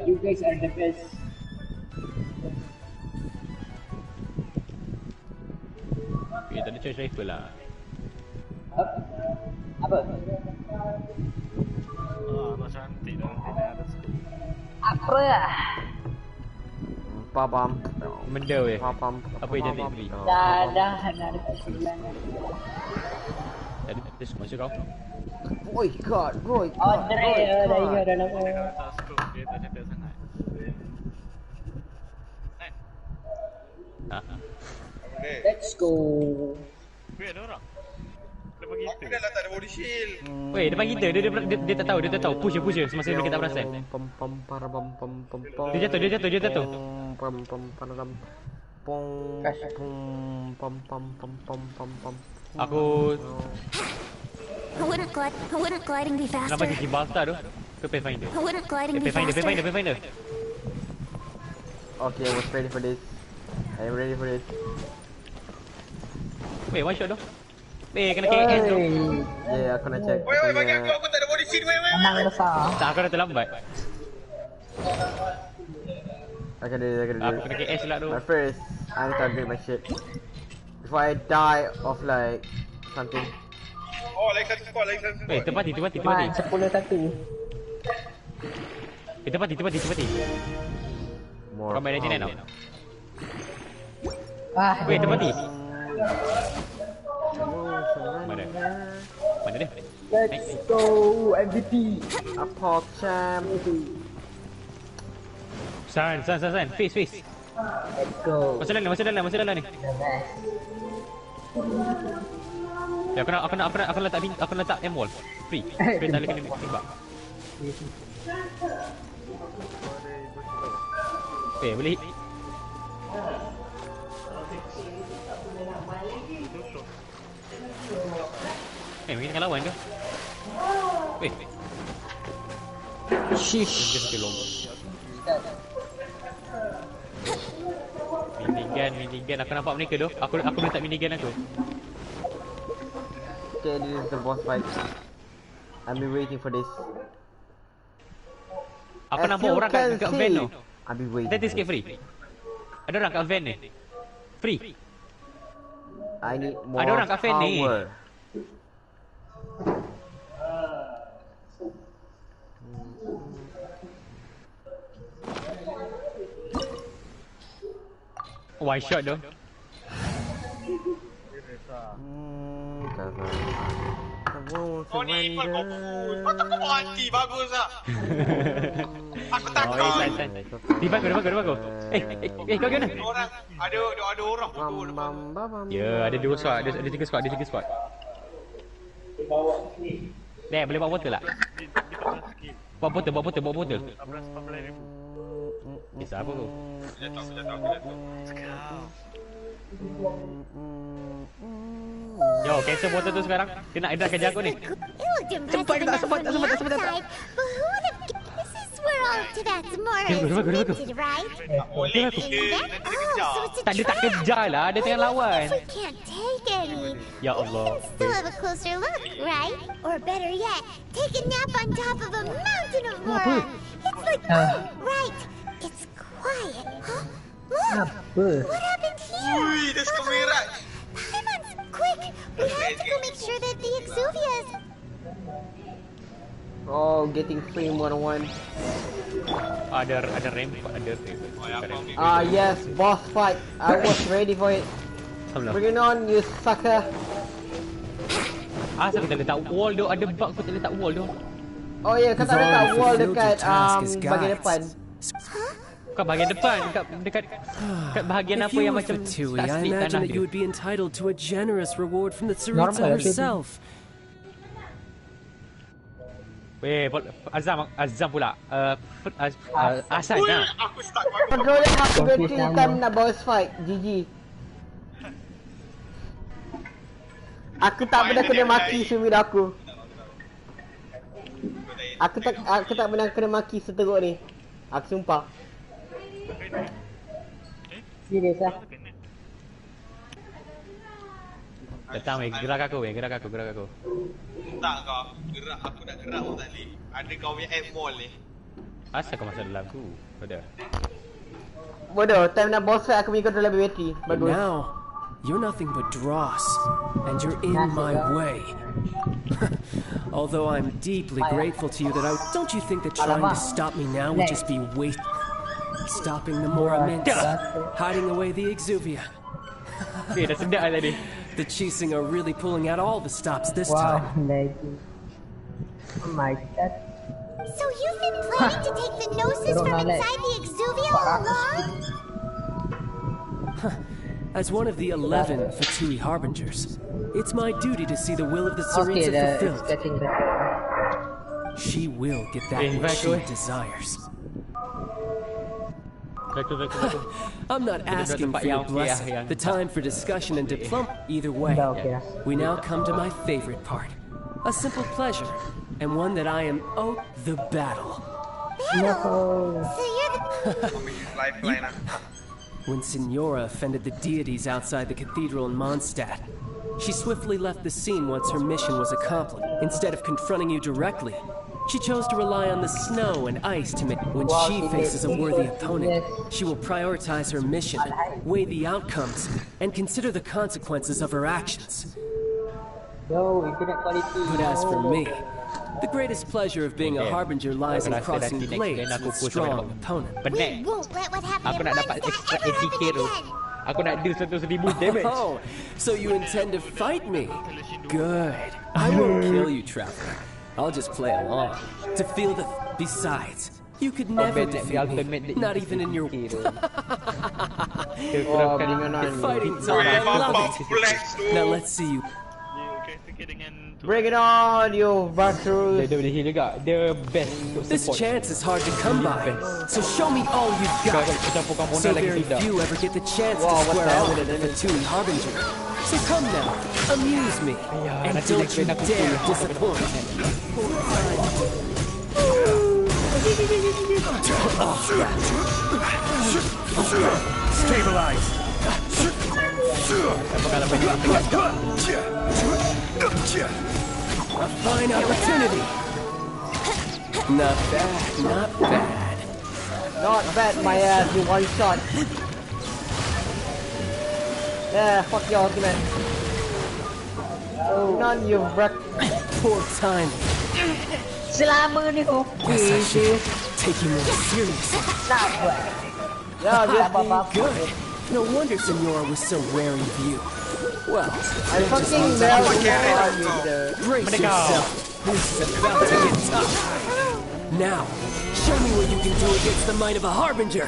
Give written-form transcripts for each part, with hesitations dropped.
You guys are the best. Tak ada choice rifle lah. Apa? Abang cantik dah nanti dah ada skop. Apa lah? Papam. Benda weh. Papam. Apa yang cantik beli? Dah ada kat sebelah ni. Ada masuk kau? Oi, god, Roy. Oh, dah ingat dah nama. Tak skop dia tak cantik sangat. Let's go. Weh ada orang. Depan kita. Aku dah tak ada body shield. Weh, depan kita. Dia tak tahu. Push je semasa kita tak perasan. Dia jatuh. Aku Wouldn't gliding be faster? nampak si Balta tu. Ke Pathfinder. Wouldn't gliding be faster? Pathfinder. Okay, I was ready for this. I am ready for this. Weh, one shot tu. Weh, kena KS tu. Yeah, aku nak check. Woi, bagi aku tak ada body shield. Woi. Menang besar. Tak, aku dah terlambat. I can do this. Aku kena KS pula tu. But first, I need to upgrade my shit. Before I die of like something. Oh, lagi satu squad. Weh, terpati. Man, 10-1. Terpati. More. Kau main legend tau. Weh, Ah, terpati. Mana dia? let's go MVP. Apa champ? San. Face. Let's go. Masuk dalam ni. Ya, aku letak M-wall. Free. Free tak boleh kena tembak. Boleh. Mungkin tengah lawan ke? Shish. Dia suka lomba. Minigun. Aku nampak mereka tu. Aku letak minigun aku. Okay, this is the boss fight. I've been waiting for this. Aku nampak orang kat van tu. I've been waiting. That is free. Ada orang kat van ni. Free. I need more Ada orang kat fan ni. power. One shot tu. Oh ni Iman kau bagus. Patut kau anti bagus lah. Aku takut. San. Di bagus. Kau kena. Orang ada orang tu. Ya, ada 2 squad, ada 3 squad. Dek, boleh bawa botol tak? Bawa botol. Bisa apa tu? Yo, cancel botol tu sekarang. Dia nak kerja aku ni. Cepat tak sempat. Boleh Tak, dia tak kejar lah. Dia tengah lawan. Ya Allah. Still have a closer look, right? Or better yet, take a nap on top of a mountain of Mora. It's like, right. It's quiet, huh? Look, what happened here? Ui, dia suka merah. Paimons, quick! We have to go make sure that the Exuvias... Oh, getting frame 101. Ada ramp, ada. Yes, boss fight. I was ready for it. Bring it on, you sucker. Asal kita letak wall tu? Ada bug kita letak wall tu. Oh yeah, kau tak letak wall dekat bahagian depan. Kat bahagian depan, dekat bahagian apa yang macam tak I slip tanah imagine that dia. you would be entitled to a generous reward from the Tsaritsa herself. Weh, Azam pula. Asan lah. Aku stuck. Kau dah aku battery time nak boss fight. GG. Aku tak pernah kena maki seumur aku. Aku tak pernah kena maki seteruk ni. Aku sumpah. Serius lah. Datang weh, gerak aku weh, gerak aku. Tak kau. Gerak, aku nak gerak pun tak boleh. Ada kau punya app mall ni. Asal kau masuk dalam aku? Bodoh. Bodoh, time nak boss fight aku punya controller lebih bateri. And Bagus. now, you're nothing but dross, and you're in my way. Although I'm deeply grateful to you that don't you think that trying to stop me now would just be stopping the more immense, hiding away the exuvia. Dah sedap tadi. The cheesing are really pulling out all the stops this Wow, time. legend. Oh my god. So you've been planning to take the gnosis from inside the exuvia all along? As one of the 11 Fatui Harbingers, it's my duty to see the will of the Okay, Tsaritsa it's fulfilled. getting better. She will get that which she desires. I'm not asking for your blessing. The time for discussion and diplomacy. Either way, we now come to my favorite part. A simple pleasure, and one that I am the battle. Battle? So you're the... Lifeline lah. When Signora offended the deities outside the cathedral in Mondstadt, she swiftly left the scene once her mission was accomplished. Instead of confronting you directly, she chose to rely on the snow and ice to make... When she faces a worthy opponent, she will prioritize her mission, weigh the outcomes, and consider the consequences of her actions. Yo, internet quality. But as for me, the greatest pleasure of being a harbinger lies in crossing blades with strong opponent. We won't let what happened Aku in nak dapat Mondstadt extra ever ATK happen tu. again. Aku nak deal 100,000 damage. Oh, so you intend to fight me? Good. I won't kill you, traveler. I'll just play along. To feel the... Besides, you could never defeat me. Not even in your... Fighting talk, I love it. Now let's see you. Bring it on, you virtuous. Dia boleh heal juga. Dia best untuk This support. chance is hard to come by, so show me all you've got. Campurkan Mona So lagi very tidak. few ever get the chance to Wow, what square the hell? off with a Fatui Harbinger. So come now, amuse me, and nanti don't next you week aku dare pull. disappoint. Stabilize. A fine opportunity. Not bad, not bad. Not bad, my ass, you one shot. Yeah, fuck your ultimate. None, you wreck. Poor time. Selama ni okey je. Taking this seriously. Tak buat. Yeah, just Apa-apa. Good. No wonder Signora was so rare in view. Well, I fucking melt you. brace yourself. This is about to get tough. Now, show me what you can do against the might of a harbinger.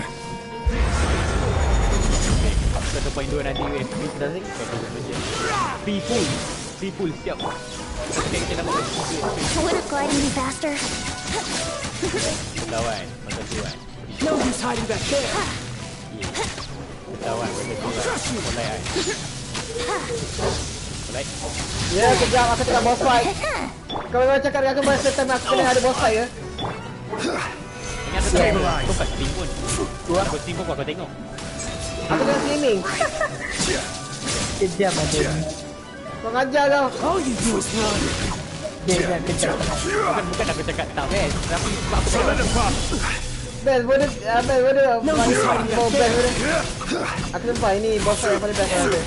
1.2 nanti weh. People siap. Okay, kita nak buat. Would a glide be faster? Lawan, masa tu kan. No use hiding back there. Lawan, masa tu kan. Mulai kan. Mulai. Ya, kejap aku tengah boss fight. Kau memang cakap dengan aku masa time aku tengah ada boss fight ya? Ingat tu kau kat stream pun. Aku stream pun kau tengok. Aku tengah streaming. Kejam ada ni. Kau ngajar kau. All you do is run. Dia yang kejam. Bukan aku cakap tak best. Tapi sebab aku tengok. Best, bodoh. Best, bodoh. Best, bodoh. Aku nampak ini boss fight yang paling best aku rasa.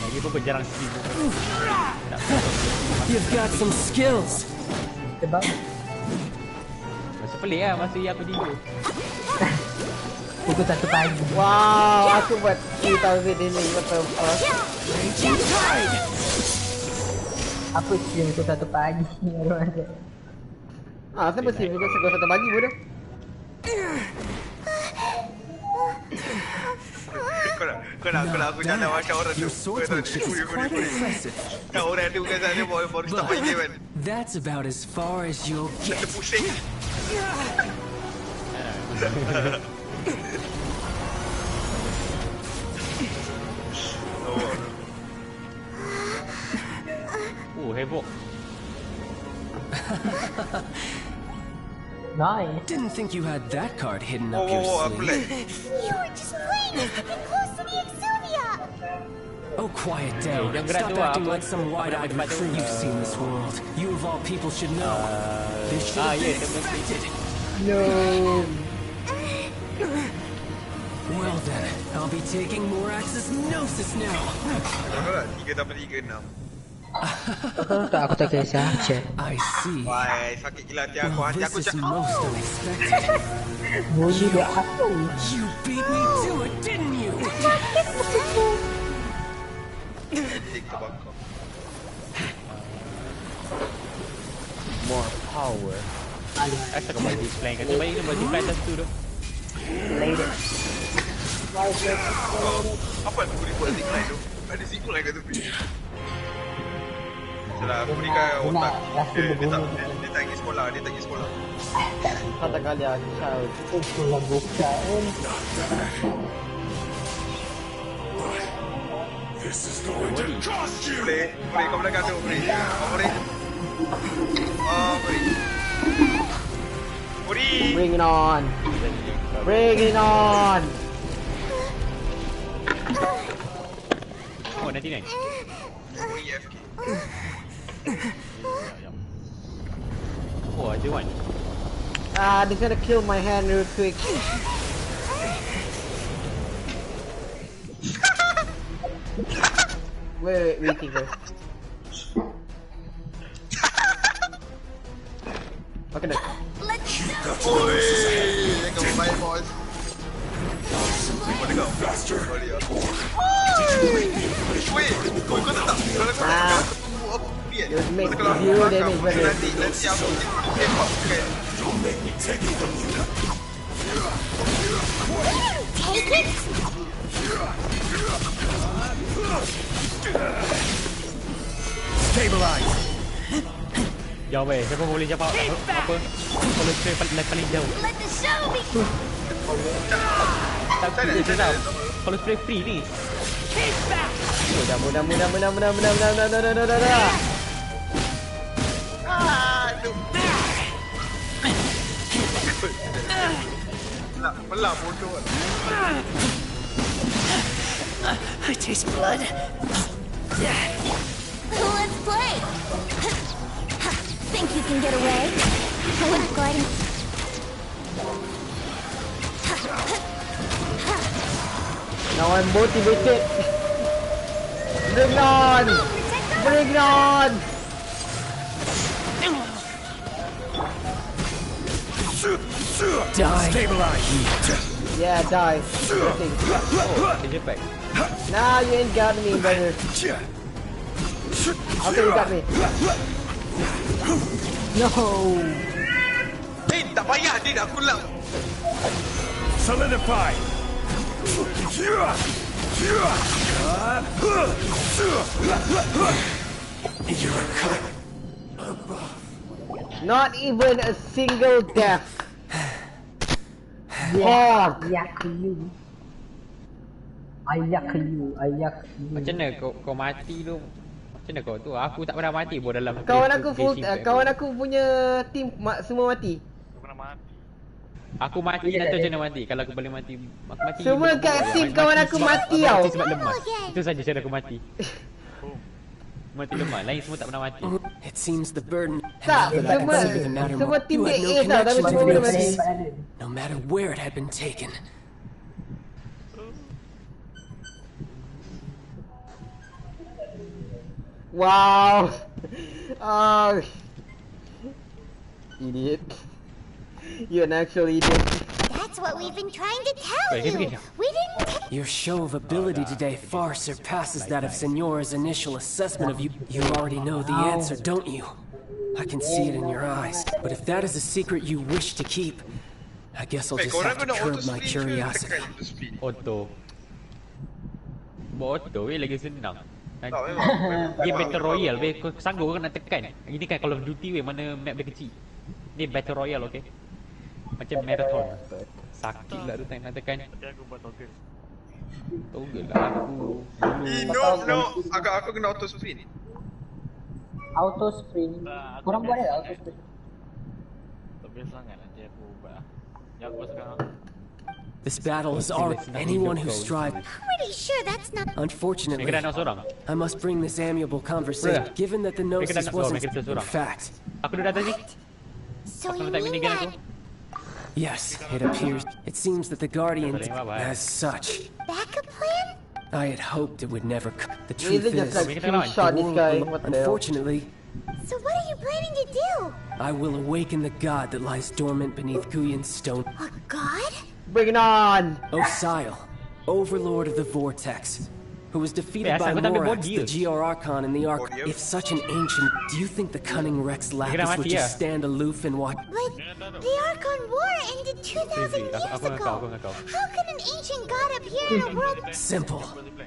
Lagi pun jarang stream. You've got some skills. Sebab Masa pelik lah masa yang aku tidur. pukul 1 pagi. Wow, aku buat 3000 ini. What the fuck? Apa stream pukul 1 pagi ni orang ada. Ah, saya mesti pukul 1 pagi bodoh. Kau nak aku jalan macam orang tu. Your swordsmanship is quite impressive. Yang orang tu bukan sana baru start main game kan. That's about as far as you'll get. Dia pusing. Heboh. Nice. Didn't think you had that card hidden up Oh, your aku sleeve. lag. You were just playing as sticking close to the Exuvia. Oh, quiet down. Yang Stop gerak tu acting apa? like some wide-eyed Apa nama recruit. tu? You've seen this world. You of all people should know. This should have ya, been expected. No. Well then, I'll be taking Morax's Gnosis now. Tahu tak? 3 tambah 3, 6. Kau tahu tak aku tak kisah je. I see. Why, sakit gila hati aku. Well, Hati this aku is cakap. most unexpected. Bunyi dia aku. You beat me to it, didn't you? Tik terbakar. More power. Asal kau buat display kat tu? Baik kau buat display atas tu tu. Later. Apa yang aku buat zipline tu? Ada zipline kat tepi. Salah, aku berikan otak. Dia tak pergi sekolah, dia tak pergi sekolah. Kata kali aku shout. Itu lah bukan. Boleh, kau belakang tu, boleh. Boleh. Boleh. Boleh. Bring it on. Bring it on. Oh, nanti ni. Boleh FK. Oh, ada one. They're gonna kill my hand real quick. wait, first. Okay, done. Oi, jangan main boys. Boleh kau? Boleh ya. Wait, kau tak? Kalau kau tak, aku pian. Just make zero damage, brother. Nanti aku tembak kan. Take it. Jauh weh, siapa boleh jump out? Apa? Kalau spray paling jauh. Let the show begin. Tak free je tau. Kalau spray free ni. Mudah. Belah bodoh. I taste blood. Let's play. Think you can get away? Not gliding. Now I'm motivated. Bring it on. Bring it on. Die. Yeah, die. Nothing. Oh, dia jetpack. Nah, you ain't got me, brother. Okay, you got me. No. Tak payah dia dah pulang. Solidify. Not even a single death. Yeah, ayak you. Ayak you. Macam mana kau mati tu? Macam mana kau tu? Aku tak pernah mati pun dalam Kawan game aku tu, full, Genshin tu. kawan aku punya team semua mati. Aku pernah mati. Aku mati tak tahu macam mana mati. Kalau aku boleh mati, aku mati. Semua kat team kawan aku mati tau. Mati sebab lemah. Itu saja cara aku mati. Mati lemah. Lain semua tak pernah mati. It seems the burden Tak, that I semua consider the matter semua more. team You dia had no A tau, tapi connection semua to boleh this, mati. no matter where it had been taken. Wow. Oh. Idiot. You're an actual idiot. That's what we've been trying to tell Wait, you. give me We didn't take Your show of ability today far surpasses that of Senora's initial assessment of you. You already know the answer, don't you? I can see it in your eyes. But if that is a secret you wish to keep, I guess I'll just have to curb my curiosity. Auto. Buat auto weh lagi senang. Tak memang. Game Battle Royale weh, kau sanggup kau nak tekan. Ini kan Call of Duty weh, mana map dia kecil. Ni Battle Royale, okey. Macam marathon. Sakit lah tu nak tekan. Tapi aku buat toggle. Toggle lah aku. No. Agak aku kena auto sprint. Auto sprint. Korang buat ada auto sprint? Biasa sangat nanti aku buat lah. Yang aku buat sekarang. This battle is already anyone who strives. Pretty sure that's not. Unfortunately, Mereka dah nak seorang. I must bring this amiable conversation. Given that the Mereka dah gnosis nak wasn't mereka dah in seorang. fact. Aku duduk atas ni. So Aku you letak mean minigun that aku. Yes, it appears. It seems that the Guardian, as such, backup plan? I had hoped it would never come. The Really truth just is, like two-shot this guy. What the hell? unfortunately, So what are you planning to do? I will awaken the god that lies dormant beneath Guyon's stone. A god? Bring it on! Osial, overlord of the Vortex, who was defeated Yeah, by asal kau tak ambil Morax, body the je. GR Archon in the Ark. Body je. If such an ancient, do you think the cunning Rex Lapis mati would lah. just stand aloof and watch? But the Archon War ended 2,000 years Aku dengan kau, ago. dengan kau. How can an ancient god appear in a world? Simple.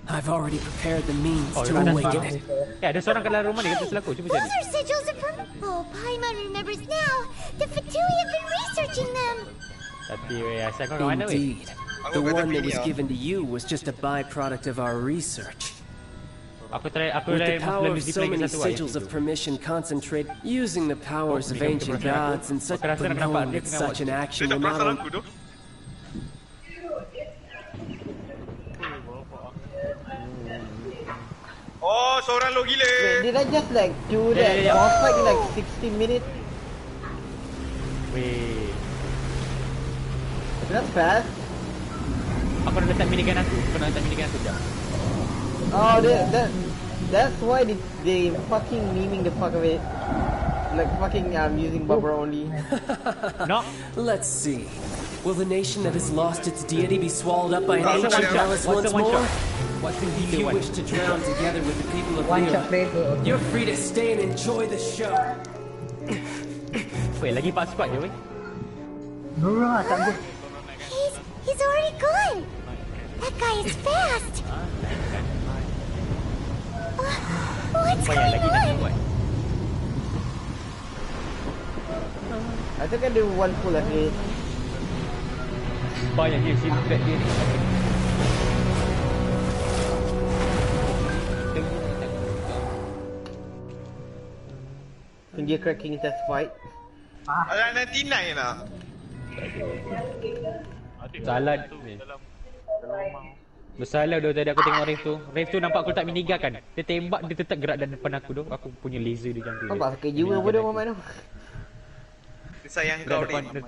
I've already prepared the means Oh, to dia dah awaken faham. it. Ada seorang kat dalam rumah ni kata selaku. Cuba Those jadi. are sigils of Oh, Paimon remembers now. The Fatui have been researching them. Tapi asal kau kat mana weh? Indeed. The one that was given to you was just a byproduct of our research. Aku With dah the power of display so many satu sigils of permission concentrate, using the powers of ancient gods and such, Aku rasa but nak nampak knowing dia that tengah such an buat. action Dia will tak not perasan only aku tu. Oh, seorang lo gila. Wait, did I just like do Yeah, that yeah, yeah. boss fight in like 60 minutes? Weh. That's fast. Aku dah letak minigun aku. Aku nak letak minigun aku jap. Oh, that's why they fucking memeing the fuck of it. Like fucking using bubber only. No. Let's see. Will the nation that has lost its deity be swallowed up by an What's the ancient one shot? malice What's once the one more? shot? What's the If gila you one? wish to drown together with the people of One shot Leon, play tu. you're free to stay and enjoy the show. Weh, lagi 4 squad je weh. Nurah, tak boleh. He's already gone. That guy is fast. What's Banyak going lagi nak on? buat. I think I do one full at least. Banyak je secret dia ni. Finger cracking test fight. Ada 99 lah. Salah Tu ni. dalam rumah. Bersalah dah tadi aku tengok Rave tu. Rave tu nampak aku letak minigun kan. Dia tembak, dia tetap gerak dan depan aku tu. Aku punya laser dia macam tu. Nampak sakit jiwa bodoh Muhammad tu. Dia sayang Gerak kau depan. Din.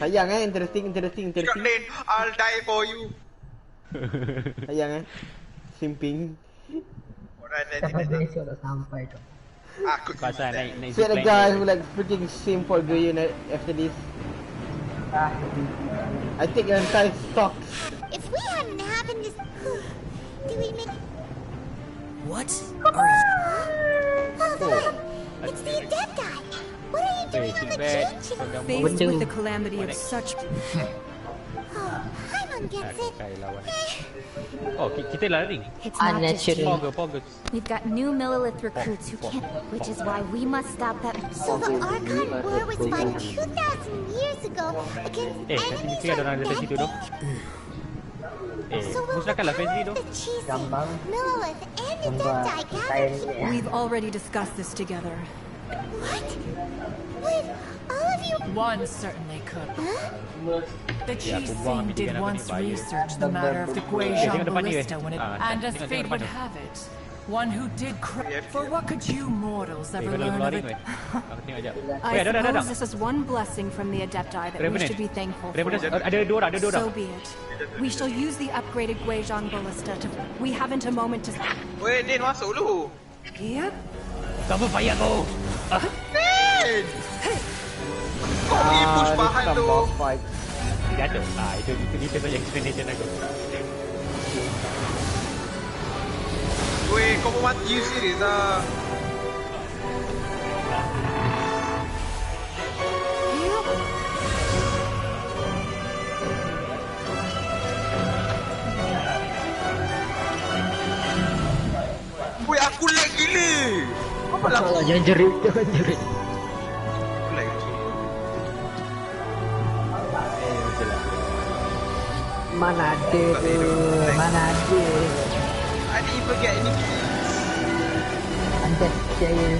Sayang interesting. Cakap Din, I'll die for you. Sayang simping. Orang Sampai nanti besok tak sampai tu. aku Pasal naik See the zipline guy dia. who like freaking simp for Guyon after this. Ah, I take your entire stock. If we hadn't happened to... Do we make... What are you? Hold on. It's the Adepti. What are you doing on the Genshin? Faced with the calamity of such... Oh, Paimon gets it. Kai lawan. Oh, kita lari. It's not just unnatural. Pogo. We've got new Millilith recruits who can't... Which is why we must stop that... So the Archon War was fought 2,000 years ago against enemies mesti ada orang like dekat situ tu. So we'll musnahkanlah face ni tu. the Cheesy, Gambar. Millilith, and Gambar Adepti kita gathered ni. here. We've already discussed this together. What? Wait, all of you... One certainly could. The Cheese buang Scene did minigun apa ni, once bahaya. research the matter of the tengok Guizhong depan ni, Ballista when it... And as tengok fate depan would tu. have it, one who did For what could you mortals ever Kau learn of lari it? weh. Aku tengok jap. I Weh, ada. suppose this is one blessing from the Adepti that we Revenant. should be thankful Revenant, for. ada dua orang, So be it. We shall use the upgraded Guizhong Ballista to... We haven't a moment to... Weh, Din masuk dulu. Yep. Sama payah kau. Din! Kau pergi push This bahan is a tu. boss fight. Jatuh. Itu saja explanation aku. Weh, kau mau mati you serius lah. Weh, aku lag gila. Apa lah aku? Jangan jerit, jangan jerit. Aku lag. Mana ada tu, mana ada. I didn't even get any kills. Anda percaya.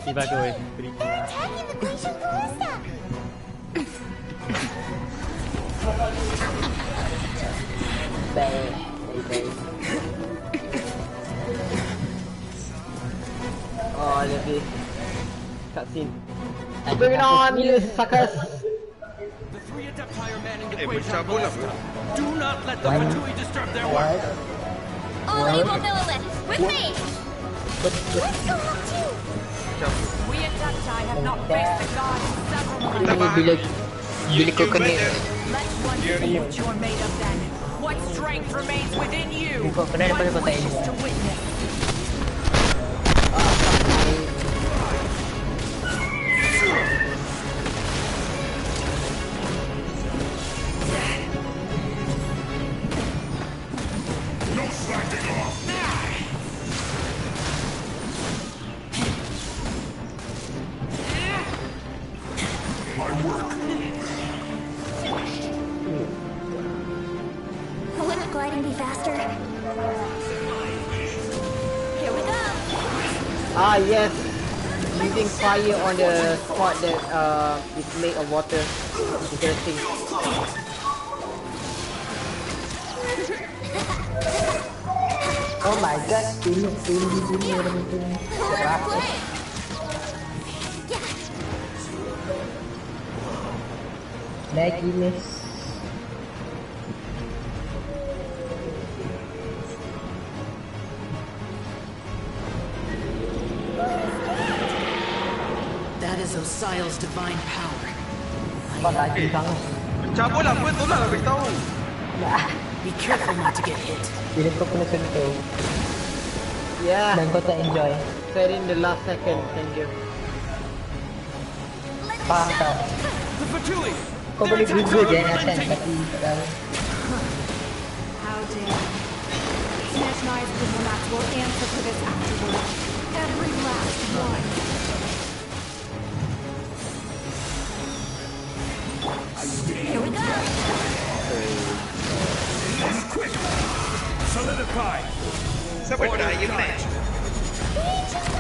Ni bagus. Beri. Attacking the glacial ballista! Baik. Oh, lebih cutscene. Bring it on, you suckers! The three Adepti are manning the bercabul lah. Do not let the Fatui disturb their work. All evil Millilith, with me! Let's go up too! We Adepti have not faced the god in several months. Bila kau kena Let one see what you're made of then. What strength remains within you? kau kena daripada kau tak Wishes ini. to witness. Wouldn't gliding be faster? Here we go! Ah, yes! Using fire on the spot that is made of water. Interesting. Oh my god, ini orang itu. Naik ini. That is Osial's divine power. Kau lagi sangat. Bercabul lah, apa? Tolong lah beritahu. Be careful not to get hit. Bila kau kena sentuh Yeah, dan kau tak enjoy. said in the last second, thank you. Faham tak? The Fatui! Kau boleh google je Nathan tapi tak tahu. How dare you? Snatch diplomats will answer for this afterward. Every last one. Here we go! Solidify! Siapa yang pada Iron Man?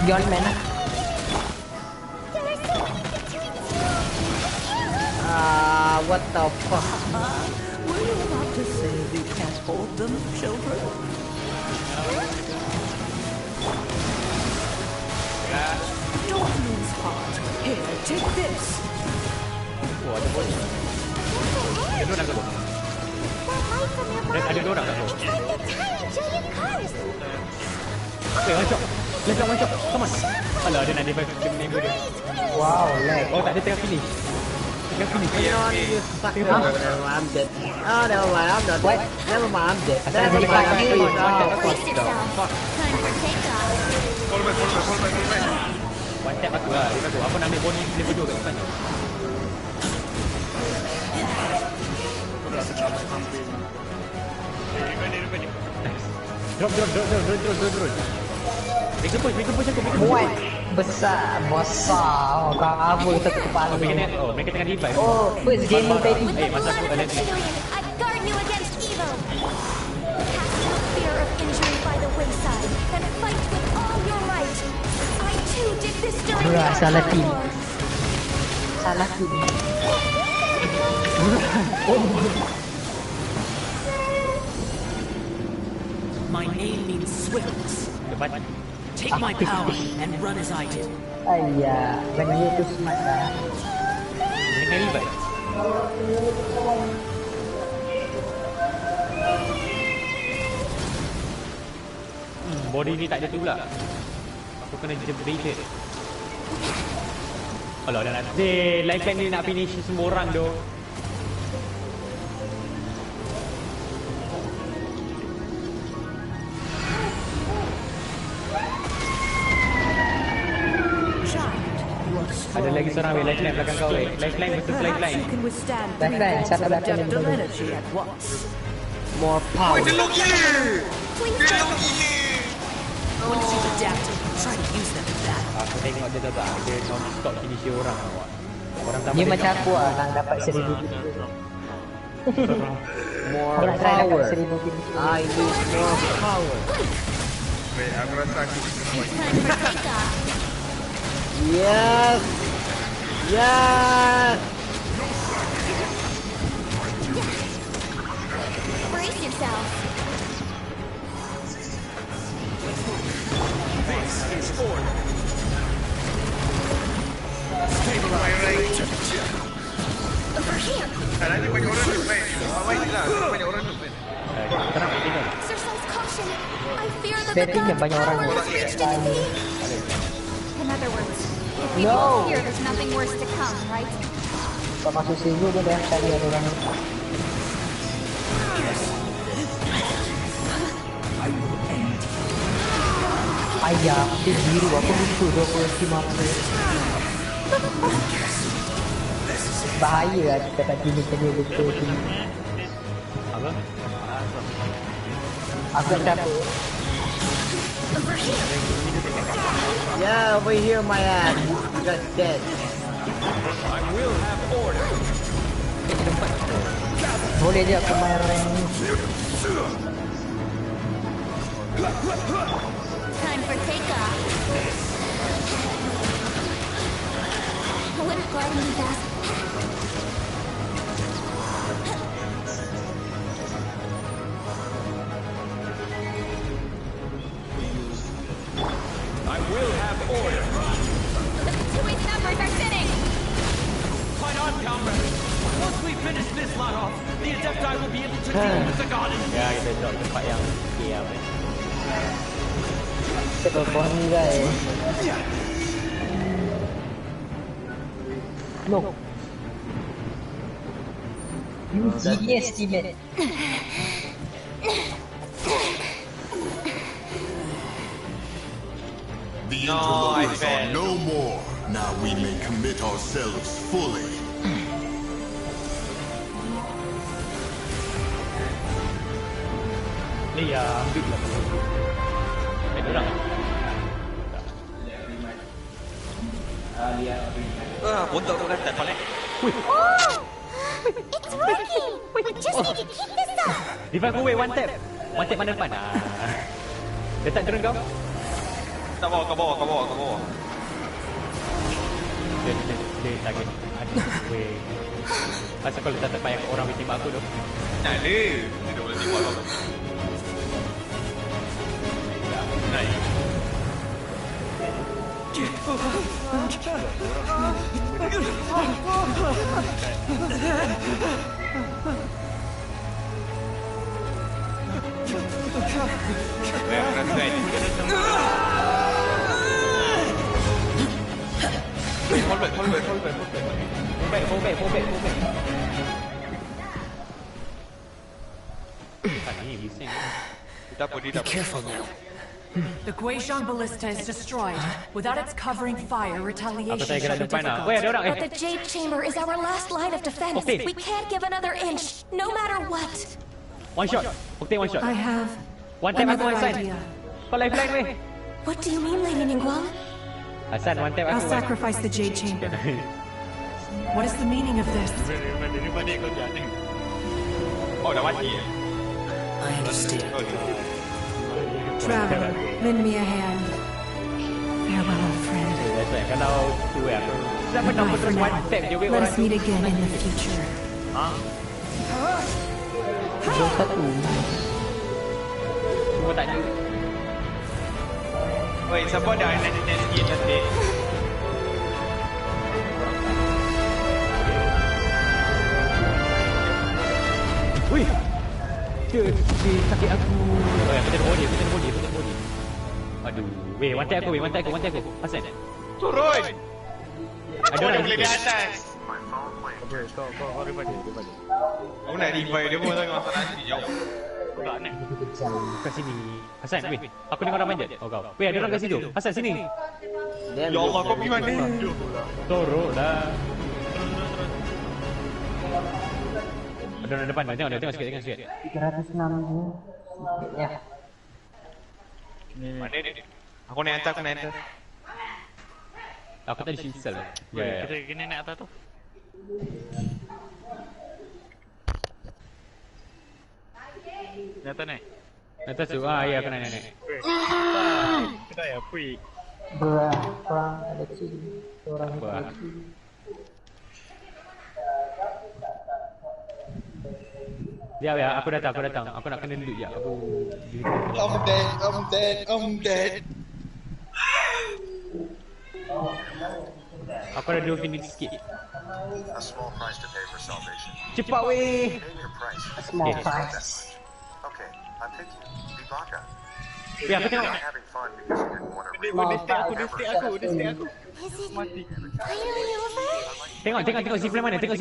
John Man lah. There are so many victories! What the fuck? Were you about to say we can't hold them, children? Don't lose heart. Here, take this. Oh, ada bos. Ada dua nak tu. That light from your body! Ada dua orang tak tu. It's like the tiny Jillian cars! One shot. One shot. Come on. Alah, dia nak dia menembak dia. Wow, lag. Oh, tak, dia tengah finish. Tengah finish. Bring it on, you suckers! Never mind, I'm dead. Oh, never mind, I'm not dead. Never mind, I'm dead. Asal Never jadi mind, I'm kaki. free. Brace yourself! Time for takeoff! Fall back. One tap aku lah. Dia kata, apa nak ambil bonus level 2 kat depan tu. Drop. Mereka push aku. Muat besar. Oh, kau apa satu kepala. Mereka tengah revive. Oh, first game tadi. Masa aku Blood of alert the ni. Childe, I guard you against evil! Cast no fear of injury by the wayside, and fight with all your might! I too did this during the Bruh, salah Arcana team. War. Salah tu. My name means swiftness. Depan. Take my power and run as I did. Ayah, when you too smart lah. Dia tengah revive. Body ni tak ada tu pula. Aku kena jebaited. Alah, dah nak. Lifeline ni nak finish semua orang tu. Ada lagi seorang weh, lifeline belakang kau weh. Lifeline versus lifeline. You can withstand Lifeline, three siapa volts of belakang adeptal ni? energy at once. More power. Dia low gila. Please Dia don't. low gila. Once you've adapted, try to use them in battle. Aku tengok dia tak. Dia non-stop finisher orang awak. Orang tak Dia macam aku lah, nak dapat 1000 More Aku nak try dapat power. 1000 views. I need more power. Baik, aku rasa aku kena buat. Time for takeoff! Yes! Yes! Brace yourself. This is order. Stabilize. Over here. Nanti banyak orang duduk main. Awal ni lah, banyak orang duduk main. Exercise caution. I fear that the Settingnya god's banyak orang power yang has reached its peak. In other words, if we No. hold here, there's nothing worse to come, right? Kalau masuk sini dia dah cari ada orang. Ayah, dia biru aku lupa dia apa team apa. Bahaya lah kita kat sini kerja betul sini. Apa? Aku nak cabut. Yeah, over here, my ass. You got dead. I will have order. Boleh je aku main rank ni. Time for takeoff. What garden fast? I will have order. Two-way numbers are sitting! Fight on, comrades. Once we finish this lot off, the Adepti will be able to deal with the garden. Ya, kita drop tempat yang KL ni. Kita buat ni guys. No. You genius teammate. The interlopers are no more. Now we may commit ourselves fully. Ni ya, ambil lah. Dorang. Botak tu kata paling. It's working! We just need to keep this up! Revive away, one tap. One tap mana depan? Dia tak turun kau? Tak bawa, kau bawa, kau bawa, kau bawa. Dia target. Aduh, weh. Asal kau letak tempat yang orang boleh tembak aku tu. Tak ada. Dia dah boleh tembak kau. Naik. Hold back. Fall back. Be Careful now. The Guizhong ballista is destroyed. Without its covering fire, retaliation Aku tak shall kena be depan lah. difficult. Weh, ada orang. But the Jade Chamber is our last line of defense. Okay. We can't give another inch, no matter what. One shot. Octane one shot. I have One tap aku another Hasan. idea. Kau lifeline weh. What do you mean, Lady Ningguang? Hasan, one tap I'll aku. sacrifice the Jade Chamber. What is the meaning of this? Daripada kau jadi. Oh, dah mati. I understand. Traveler, lend me a hand. Farewell, old friend. That's right. Kalau tu ya. Siapa nak terus one tap je weh Let orang us tu. meet again in the future. Dua satu. Semua tak ada. Oi, siapa dah nak sikit nanti? Wih. Dia sakit aku. Oh ya, betul body. Aduh. Weh, one tap aku. Hasan. Turun. Ada Kau dah orang boleh di situ. atas. Kau revive dia. Aku nak revive dia pun sangat masalah ni jauh. Pula ni. Kat sini. Hasan, weh. Aku dengar orang manjat. Oh kau. Weh, ada orang kat situ. Hasan sini. Damn, Ya Allah, kau pergi mana? Torok dah. Ada orang depan. Tengok sikit. 306 ya. Mana dia? Aku nak hantar. Aku tadi sisal. Ya. Kita kena naik atas tu. Naik atas naik. Atas tu. Ah, ya aku nak naik. Kita ya, pui. Perang ada Childe. Orang itu ada Childe. Ya, aku datang. Aku nak kena loot ya. I'm dead. Aku ada 2 Phoenix sikit. A small price to pay for salvation. Cepat weh. Name your price. Small price. Okay, I'm thinking. Vibaka. Ya, aku tengok. You're having fun because you didn't want to Dia read. stay aku. Is it finally over? Tengok sebelah mana. Dia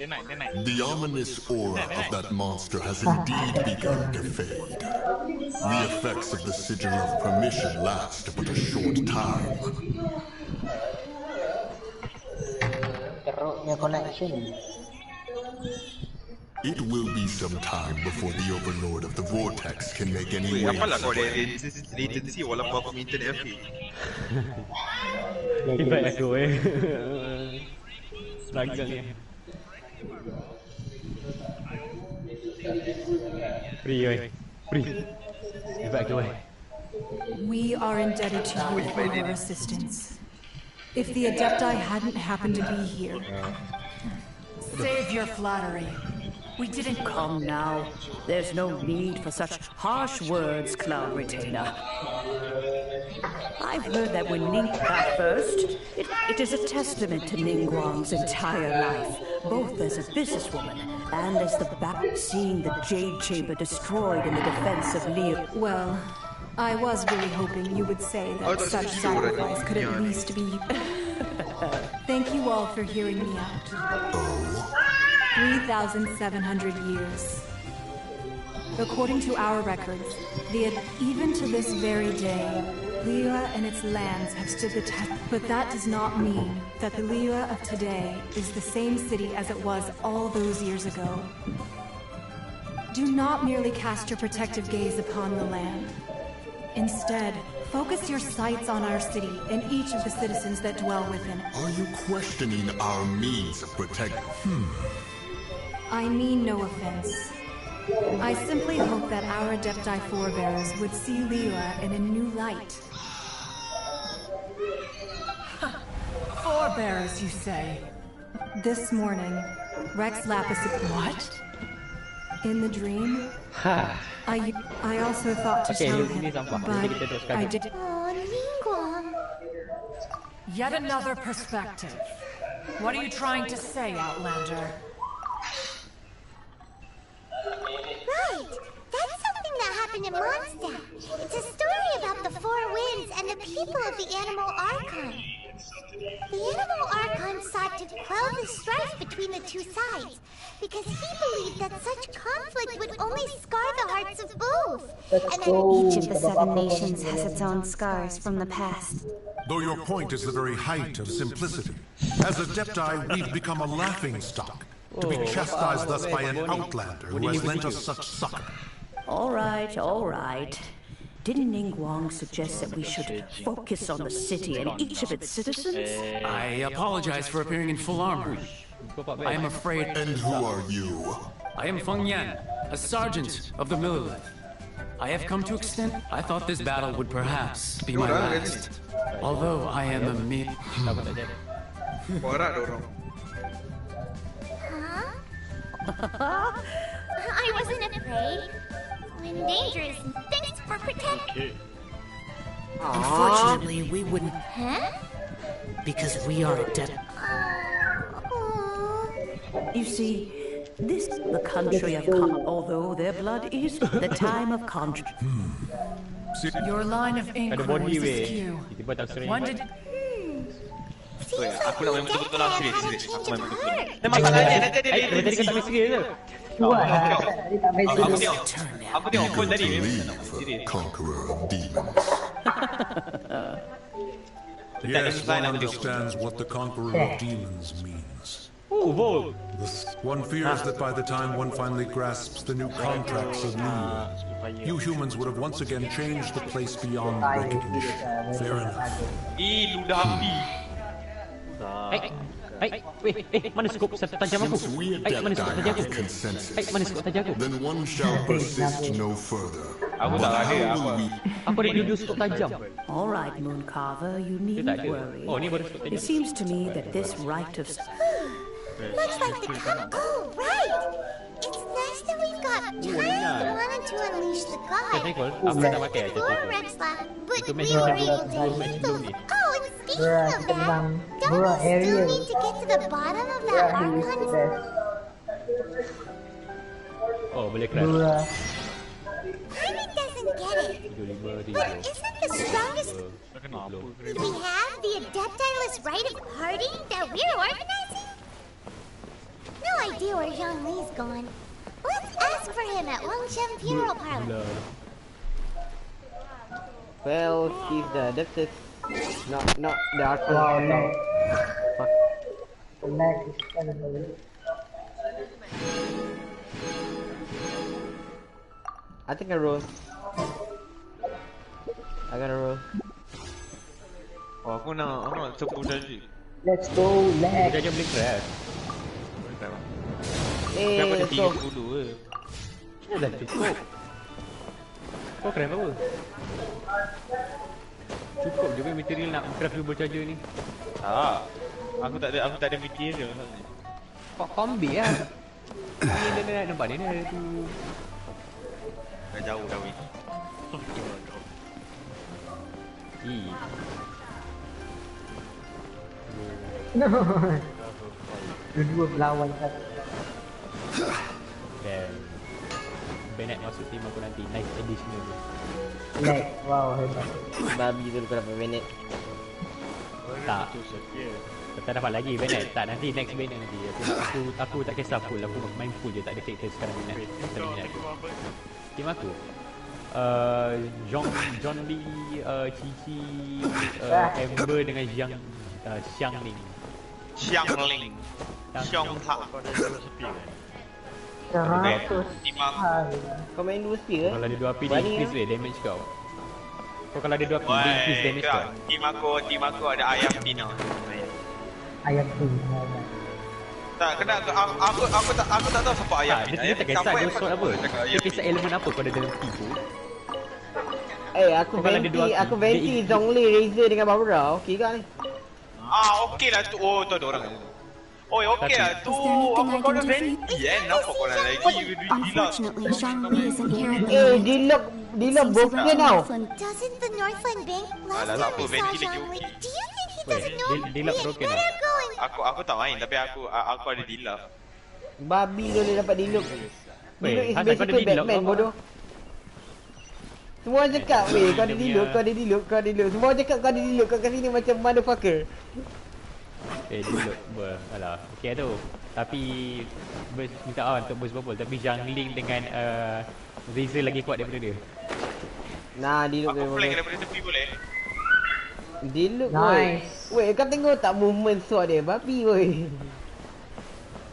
naik. The ominous aura of that monster has indeed begun to fade. The effects of the sigil of permission last but a short time. Teruknya connection. It will be some time before the overlord of the vortex can make any way. Apalah kau ada latency walaupun aku minta FP. Hebat aku struggle ni. Free. Hebat aku We are indebted to you for your assistance. If the Adepti hadn't happened to be here... Save your flattery. We didn't come now. There's no need for such harsh words, Cloud Retainer. I've heard that when Ning got first, it is a testament to Ningguang's entire life, both as a businesswoman and as the seeing the Jade Chamber destroyed in the defense of Liu. Well, I was really hoping you would say that such sacrifice could at least be... Thank you all for hearing me out. 3,700 years. According to our records, even to this very day, Liyue and its lands have stood the test. But that does not mean that the Liyue of today is the same city as it was all those years ago. Do not merely cast your protective gaze upon the land. Instead, focus your sights on our city and each of the citizens that dwell within it. Are you questioning our means of protection? I mean no offense. I simply hope that our Adepti forebears would see Liyue in a new light. Forebears, you say? This morning, Rex Lapis... What? In the dream, I also thought to tell him, but I did... Oh, Ningguang. Yet another perspective. What are you trying to say, Outlander? Right. That's something that happened in Mondstadt. It's a story about the Four Winds and the people of the Animal Archon. The Animal Archon sought to quell the strife between the two sides, because he believed that such conflict would only scar the hearts of both. And then Each of the 7 nations has its own scars from the past. Though your point is the very height of simplicity, as Adepti, we've become a laughingstock, to be chastised thus by an outlander who has lent us such succor. All right. Didn't Ningguang suggest that we should focus on the city and each of its citizens? I apologize for appearing in full armor. I am afraid... And who are you? I am Feng Yan, a sergeant of the Millelith. I have come to extend... I thought this battle would perhaps be my last. Although I am a mere... I wasn't afraid. When dangerous, thanks for protecting. Unfortunately, we wouldn't... Huh? Because we are Adept. You see, this is the country of although their blood is the time of contract. Your line of inquiry is askew. When did... Aku nak main betul-betul lah serius. Aku main betul-betul. Dan masalahnya nanti dia Tadi kau tak main serius ke? Aku tengok pun tadi dia Believe, nak main serius. conqueror of demons. Yes, one understands what the conqueror of demons means. Vol. One fears that by the time one finally grasps the new contracts of Liyue, you humans would have once again changed the place beyond recognition. Fair enough. Ludah api. Mana skop tajam aku? Since we Mana skop Adepti tajam aku? have consensus, Mana skop tajam aku? then one shall persist no further. Aku But tak ada how apa. will we... Aku ada dua skop tajam. All right, Mooncarver, you tak needn't ada. worry. Oh, ni baru skop tajam. It seems to me that this rite of... Looks like the oh, right. It's nice that we've got time wanted to unleash the gods. Aku dah pakai aja Before tu. Rexla, but Itu we match were belum able to match hit belum those. ni. Oh, and speaking Bruh, of that, tenang. don't Bruh, we still Ariel. need to get to the bottom of that Bruh, he is Archon? the best. Oh, boleh crash. Bruh. Paimon doesn't get it. But isn't the strongest we have the Adeptiless Rite of Parting that we're organizing? No idea where Zhongli's gone. Let's ask for him at Wangshan Funeral Parlor. Well, he's the adeptus. Not the Archon. Wow, No. lag. Fuck. The lag is terrible. I think I roll. I gotta roll. Oh, aku nak cepu saja. Let's go, lag. Dia boleh crash. Kenapa dia So 30 ke? Dah cukup. Kau crash apa? Cukup je material nak craft turbo charger ni. Tak. Aku tak ada material. Kau ambil lah. Ni dia nampak ni ada tu. Dah jauh dah weh. Dua-dua berlawan satu. Dan Bennett masuk tim aku nanti. Nice additional tu. Lag. Wow, hebat. babi tu kau dapat minute. Tak. Tak dapat lagi Bennett. Tak, nanti next Bennett nanti. Aku tak kisah full. Aku main full je. Tak ada character sekarang Bennett. Tim aku. John Lee, Cici, Amber dengan Xiangling. Xiangling. Xiong tak. 100 Kau main dua spear? Kalau ada dua api dia increase dia damage kau. Kau kalau ada dua api dia increase damage kau. Tim aku ada ayam Tina. ayam tu. Tak kena aku tak tahu siapa ayam Tina. Dia tak kisah dia sword apa. Dia kisah elemen apa kau ada dalam team tu. Aku venti Zhongli Razor dengan Barbara. Okey kan ni? Okey lah tu. Oh, tu ada orang. Oh, okey lah tu. Apa kau dah venti nampak kau nak lagi gila. Unfortunately, Zhongli isn't here at the Dilok broken tau. Doesn't the Northland Bank? Last Alah, time apa, we saw Banky lagi Zhongli, okey. do you think he doesn't know Dilok we broken better go and... Aku tak main tapi aku ada dilap. Babi tu dia dapat Dilok. Dilok is Hassan, kau ada basically Dilok Batman kau? bodoh. Semua orang cakap weh kau ada Dilok, kau ada Dilok, kau ada Dilok. Semua orang cakap kau ada Dilok, kau kat sini macam motherfucker. Dilok alah. Okey tu. Tapi minta untuk boost bubble tapi jungling dengan Razor lagi kuat daripada dia. Nah, Dilok Aku flank daripada tepi boleh. Dilok Nice. weh. Weh, kau tengok tak movement sword dia? Babi weh.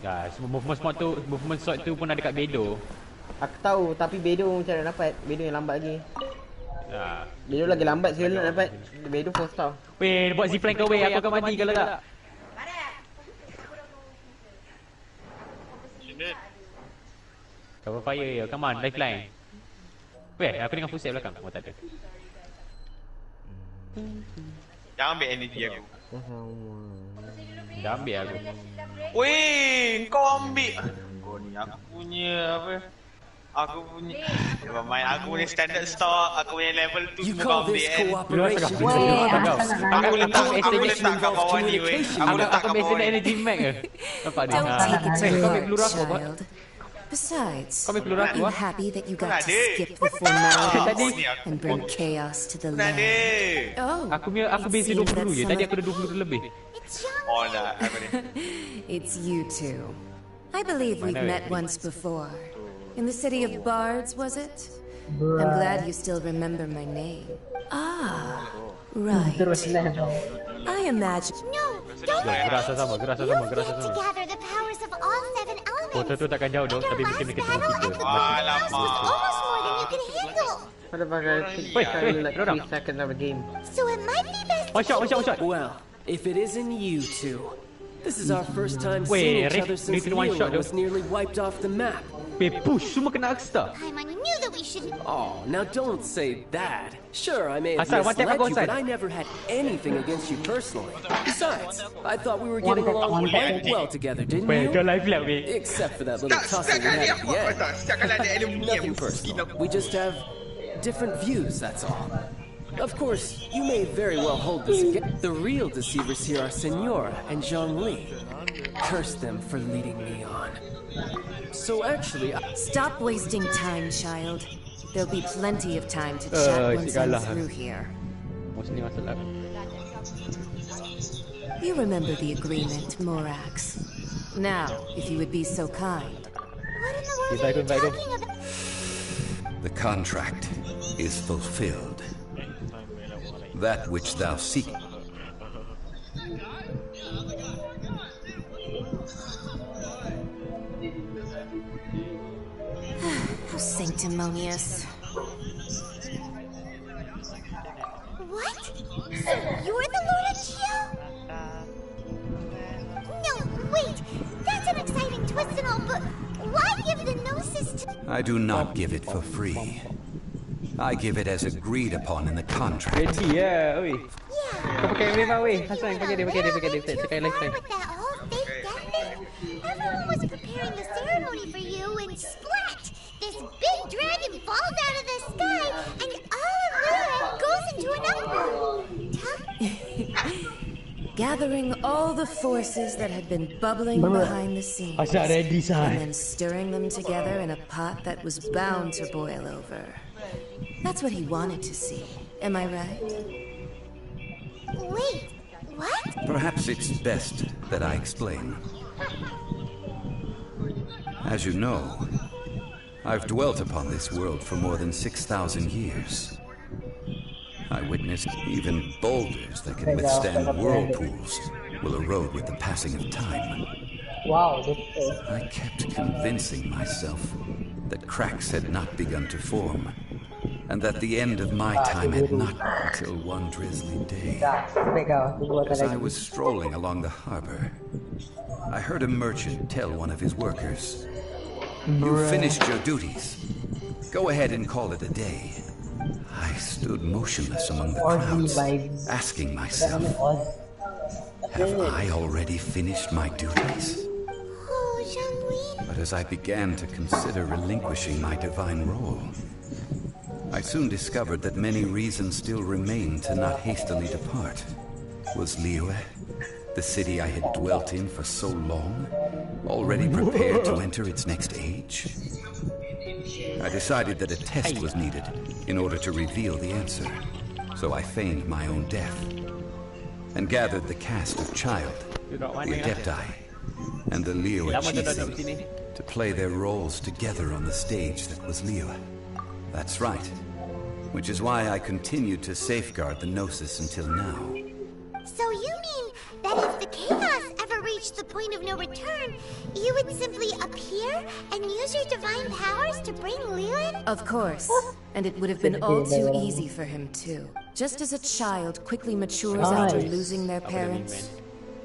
Ya, semua movement sword tu pun ada kat Bedo. Aku tahu tapi Bedo macam mana dapat? Bedo yang lambat lagi. Ya. Bedo lagi lambat sekali nak dapat. Bedo 4 star. Weh, buat zipline kau weh, aku akan mati kalau tak. Cover fire ya, come on, lifeline. Weh, aku dengan full set belakang. Oh, tak ada. Jangan ambil energy aku. Dah ambil aku. Weh, kau ambil. Kau ni aku punya apa? Aku punya aku punya standard stock, aku punya level tu You semua kau call ambil this kan. cooperation? Aku letak kat bawah ni weh. Aku letak kat bawah ni. energy mag ke? Nampak dia. Don't take it to Kau ambil heart, peluru aku apa? child. Besides, Kau ambil peluru aku I'm ah. happy that you got to Ada. skip the formalities Ni aku. and bring chaos to the land. Ada. Oh, Aku base 20 peluru je. Tadi aku ada 20 peluru lebih. Oh dah, aku ni. it's you two. I believe we've met once before. In the city of Bards, was it? I'm glad you still remember my name. Ah, right. Terus level. I imagine. No, don't Gerasa sama, gerasa sama, gerasa get to sama. gather the powers of all 7 elements. Portal tu takkan jauh dong, tapi Our bikin last kita battle tunggu at kita. the was Alamak. almost more than you can handle. Pada pakai like 3 seconds of a game. So it might be best One shot. Well, if it isn't you two, This is our first time Wait, seeing each Rick, other since Rick in one shot, Liyue was nearly wiped off the map. Push, semua kena Akstar. I knew that we should. Oh, now don't say that. Sure, I may have Asal, one tap misled aku, you, but Asal. I never had anything against you personally. Besides, I thought we were getting along quite well together, didn't Wait, you? kau live lah, weh. Except for that little tussle we had at the end. Nothing personal. We just have different views, that's all. Of course, you may very well hold this against. The real deceivers here are Senora and Zhongli. Curse them for leading me on. So actually, Stop wasting time, child. There'll be plenty of time to chat once I'm through here. You remember the agreement, Morax. Now, if you would be so kind. What in the world are you talking about? The contract is fulfilled. That which thou seek. How sanctimonious. What? So you're the Lord of Geo? No, wait. That's an exciting twist and all, but why give the Gnosis to... I do not give it for free. I give it as agreed upon in the contract. Ready ya, oi. Kau pakai wave lah, weh. Hasan, pakai dia. Cakap lifetime. With that whole fake death thing, everyone was preparing the ceremony for you, and splat! This big dragon falls out of the sky, and all of Liyue goes into another one. Gathering all the forces that had been bubbling behind the scenes, Asal ready, Sai. and then stirring them together in a pot that was bound to boil over. That's what he wanted to see. Am I right? Wait, what? Perhaps it's best that I explain. As you know, I've dwelt upon this world for more than 6,000 years. I witnessed even boulders that can withstand whirlpools will erode with the passing of time. Wow, I kept convincing myself that cracks had not begun to form, and that the end of my time had not until one drizzly day. As I was strolling along the harbor, I heard a merchant tell one of his workers, "You've finished your duties. Go ahead and call it a day." I stood motionless among the crowds, asking myself, have I already finished my duties? But as I began to consider relinquishing my divine role, I soon discovered that many reasons still remained to not hastily depart. Was Liyue, the city I had dwelt in for so long, already prepared to enter its next age? I decided that a test was needed in order to reveal the answer, so I feigned my own death and gathered the cast of Childe, the Adepti, and the Liyue Chieftain to play their roles together on the stage that was Liyue. That's right, which is why I continued to safeguard the Gnosis until now. So you mean that if the chaos ever reached the point of no return, you would simply appear and use your divine powers to bring Liyue? Of course. And it would have been all too easy for him, too. Just as a child quickly matures after losing their parents,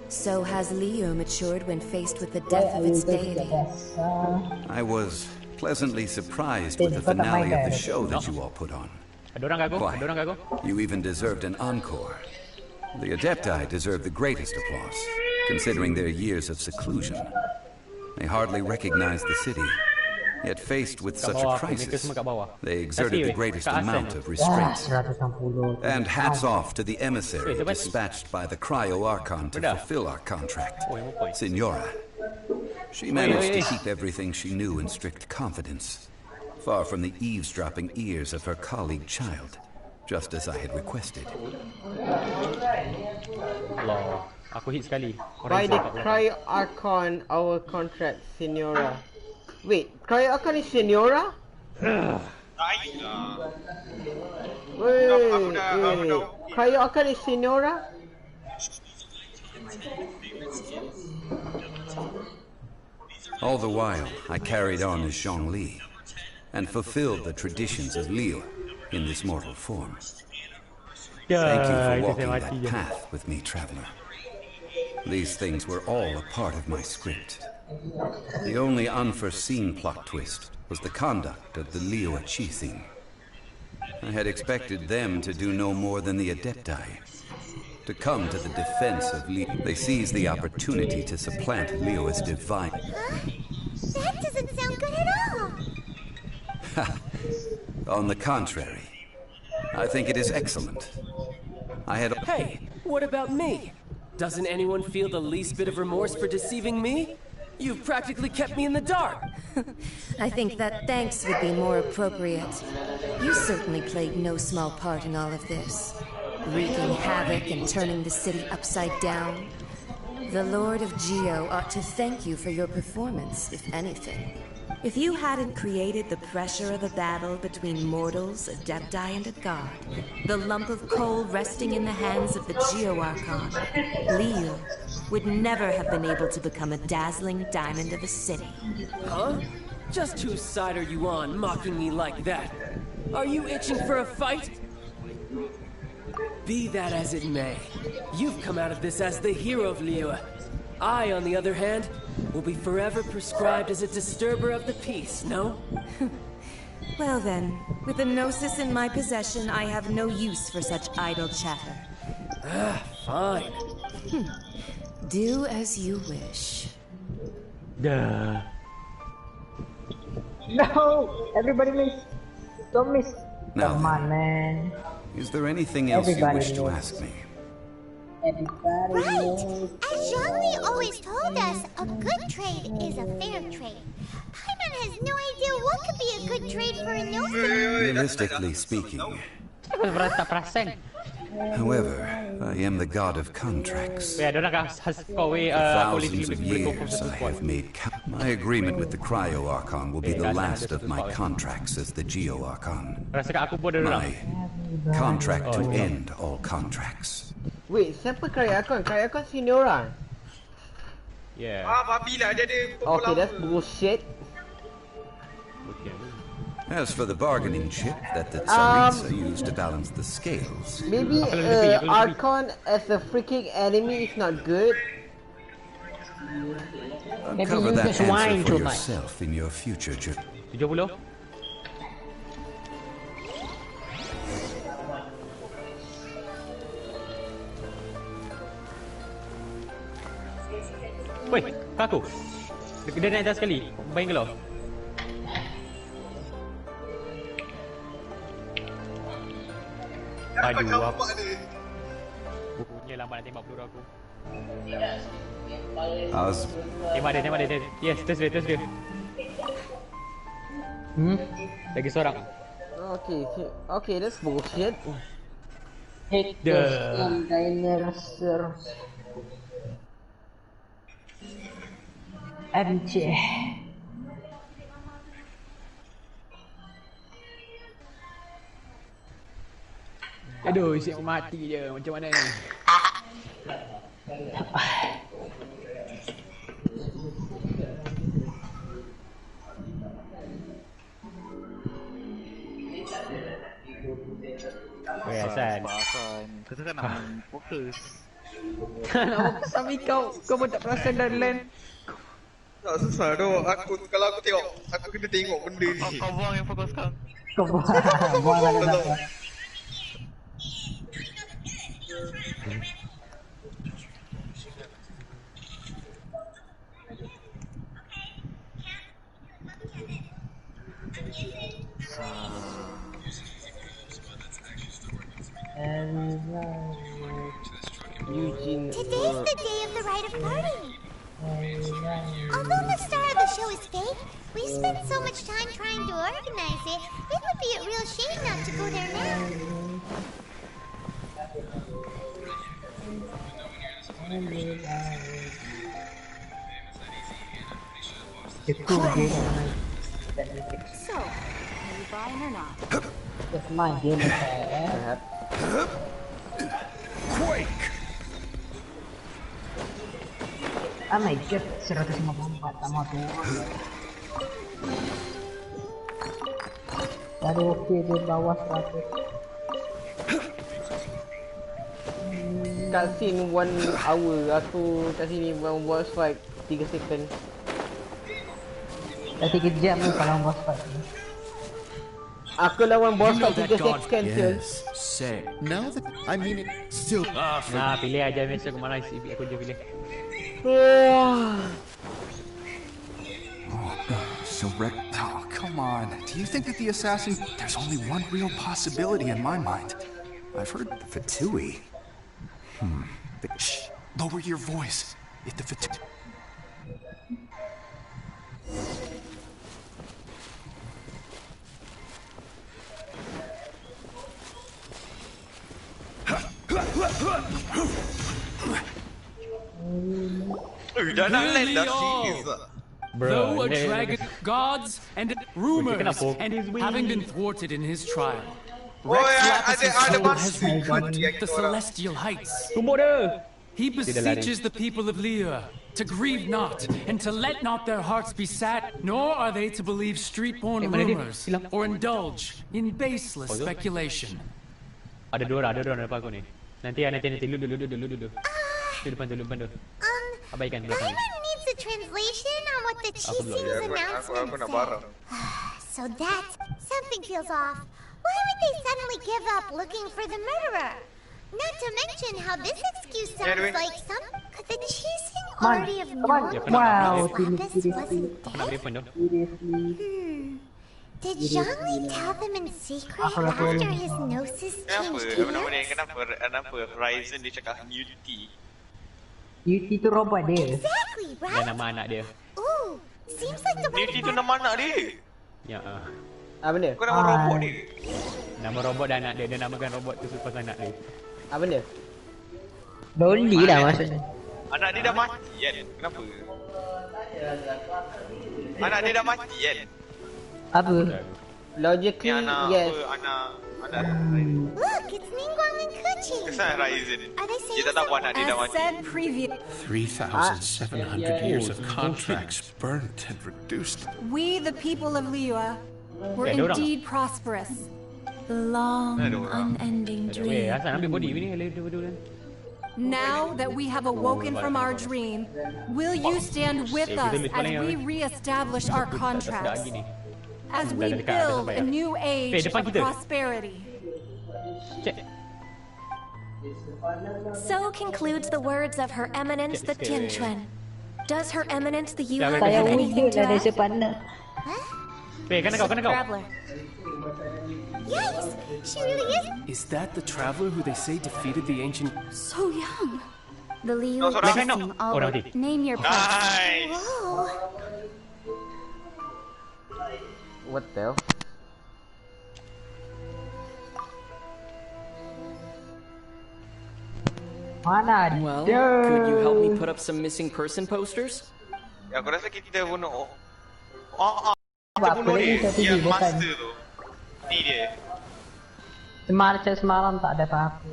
so has Liyue matured when faced with the death of its deity. I was pleasantly surprised with the finale of the show that you all put on. Why, you even deserved an encore. The Adepti deserve the greatest applause, considering their years of seclusion. They hardly recognized the city, yet faced with such a crisis, they exerted the greatest amount of restraint. And hats off to the emissary dispatched by the Cryo-Archon to fulfill our contract, Senora. She managed to keep everything she knew in strict confidence, far from the eavesdropping ears of her colleague Childe, just as I had requested. By the Cryo-Archon, our contract, Senora. Wait, Cryo-Archon is Senora? Wait. Cryo-Archon is Senora? All the while, I carried on as Zhongli, and fulfilled the traditions of Liyue in this mortal form. Thank you for walking that path with me, traveler. These things were all a part of my script. The only unforeseen plot twist was the conduct of the Liyue thing. I had expected them to do no more than the Adepti. To come to the defense of Liyue. They seized the opportunity to supplant Liyue's divine. That doesn't sound good at all. On the contrary, I think it is excellent. I had. Hey, what about me? Doesn't anyone feel the least bit of remorse for deceiving me? You've practically kept me in the dark. I think that thanks would be more appropriate. You certainly played no small part in all of this. Wreaking havoc and turning the city upside down. The Lord of Geo ought to thank you for your performance, if anything. If you hadn't created the pressure of a battle between mortals, Adepti, and a god, the lump of coal resting in the hands of the Geo-Archon, Liyue would never have been able to become a dazzling diamond of a city. Huh? Just whose side are you on, mocking me like that? Are you itching for a fight? Be that as it may, you've come out of this as the hero of Liyue. I, on the other hand, will be forever prescribed as a disturber of the peace, no? Well then, with the Gnosis in my possession, I have no use for such idle chatter. Fine. Do as you wish. Duh. No! Everybody miss! Don't miss! Now Come on, man. Is there anything else you wish to ask me? Everybody Right! As Zhongli always told us, a good trade is a fair trade. Paimon has no idea what could be a good trade for a Gnosis. Realistically speaking. However, I am the god of contracts. For thousands of years, I have made. My agreement with the Cryo-Archon will be the last of my contracts as the Geo-Archon. My contract to end all contracts. Wait, siapa Cryo-Archon? Cryo-Archon sini orang. Yeah. Babi lah dia ada. Okay, that's bullshit. As for the bargaining chip that the Tsaritsa used to balance the scales... Maybe Archon as a freaking enemy is not good. Uncover that answer for yourself in your future journey. 70. Weh, kaku. Dia naik atas sekali. Main ke lo? Aduh, apa? Bukunya lambat nak tembak peluru aku. Tembak dia. Yes, terus dia. Lagi seorang. Okay, that's bullshit. Haters and dinosaurs. MC. Aduh, siap mati je. Macam mana ni? Hasan. Kau kan nak main fokus. Tapi kau pun tak perasan dan land. Tak susah tu. Kalau aku tengok, aku kena tengok benda ni. Kau buang yang fokus kau. Kau buang lah. Today's the day of the rite of party. Although the star of the show is fake, we spent so much time trying to organize it, it would be a real shame not to go there now. So, are you buying or not? That's my game. Quake! Oh my god, 154 sama tu. Baru okey di bawah 100. cutscene 1 hour. Aku kat sini boss fight 3 second. Dah 3 jam ni kalau boss fight. Aku lawan boss fight 3 second je. Say. Now that I mean it still. Nah, pilih aja mesej ke mana isi aku je pilih. So oh, come on. Do you think that the assassin... There's only one real possibility in my mind. I've heard the Fatui. Shh. Lower your voice. If the Fatui... Though a dragon, gods, and rumors having been thwarted in his trial, Rex Lapis' soul has recouped the celestial heights. He beseeches the people of Liyue to grieve not, and to let not their hearts be sad, nor are they to believe street-born rumors, or indulge in baseless speculation. Ada dua orang depan aku ni. Nanti dulu. Di depan tu. Abaikan belakang. Anyone needs a translation on what the Chising's announcement said. So that's something feels off. Why would they suddenly give up looking for the murderer? Not to mention how this excuse sounds like some. Could the Chising already have known Wow, Lapis wasn't dead? Did Zhongli tell them in secret after his gnosis changed hands? Kenapa Horizon dia cakap Unity? Unity tu robot dia. Exactly, Dan right? nama anak dia. Ooh, seems like the Unity tu nama anak dia. Ya. Apa dia? Kau nama robot dia. Nama robot dan anak dia. Dia namakan robot tu selepas anak dia. Apa dia? Lonely lah maksudnya. Anak dia dah mati kan? Kenapa? Anak dia dah mati kan? Apa? Logically, yes. Look, it's Ningguang and Kuchi. Kesan Ryzen. Are they saying Dia tak tahu anak dia dah mati. 3,700 years of contracts burnt and reduced. We, the people of Liyue, were indeed prosperous. The long, unending dream. Now that we have awoken from our dream, will you stand with us as we re-establish our contracts? As we build a new age of prosperity. So concludes the words of Her Eminence the Tianquan. Does Her Eminence the Yuan Saya have anything wujud to lah add? dia partner. Kena kau. Traveler. Yes, she really is. Is that the traveler who they say defeated the ancient... So young. The Liyue No, Blessing always. Name your price. Whoa. What the hell? Mana Well, dia? could you help me put up some missing person posters? Ya, aku rasa kita bunuh. Apa Kita bunuh lagi dia. satu Yang bukan. master tu. Ni dia. Semalam tak ada apa-apa.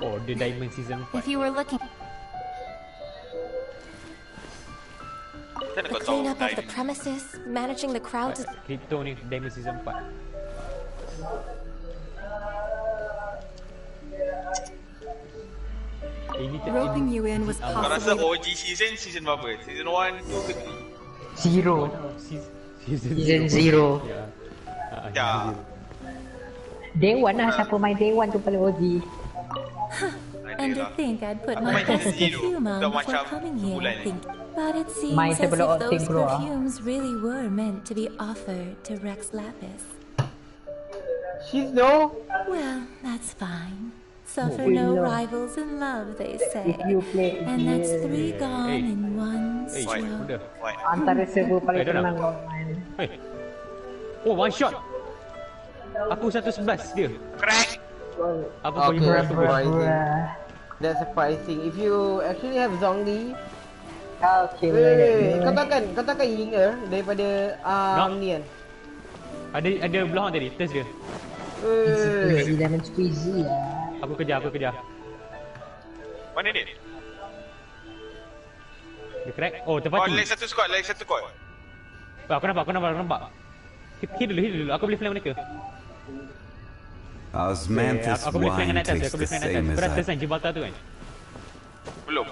Oh, the Diamond Season 4. If you were looking. Macam mana The kau tahu cleanup of the Diamond? premises, managing the crowds. Crypto ni Diamond Season 4. Roping you in was Kau rasa possibly. OG season berapa? Season 1, 2 ke 3? Zero. Season zero. Ya. Day one lah, siapa main Day one tu paling OG. And to think I'd put Aku my main best Season Zero. perfume on Dah before macam coming here. bulan ni. But it seems Main as if sebelum those outing keluar. perfumes really were meant to be offered to Rex Lapis. She's no. Well, that's fine. Suffer Oh, no no. rivals in love, they say. If you play And that's 3 gone Hey. in one stroke. antara server paling dah senang nak. kau main. Oh, one shot. Aku 111 dia. Crack. Apa kau Okay, ibu that's aku? surprising. That's surprising. If you actually have Zhongli, Okay, kau takkan Yinger daripada ni kan? Ada belah tadi, test dia. Squeezy lemon squeezy lah. Aku kejar. Mana dia? Dia crack. Oh, Oh, terpati. lagi satu squad. Aku nampak. Hit dulu. Aku boleh flank mereka. Osmanthus Aku boleh flank wine dengan atas. tastes Aku the boleh flank dengan same atas. as Berat I... tersan Gibraltar tu kan? Belum.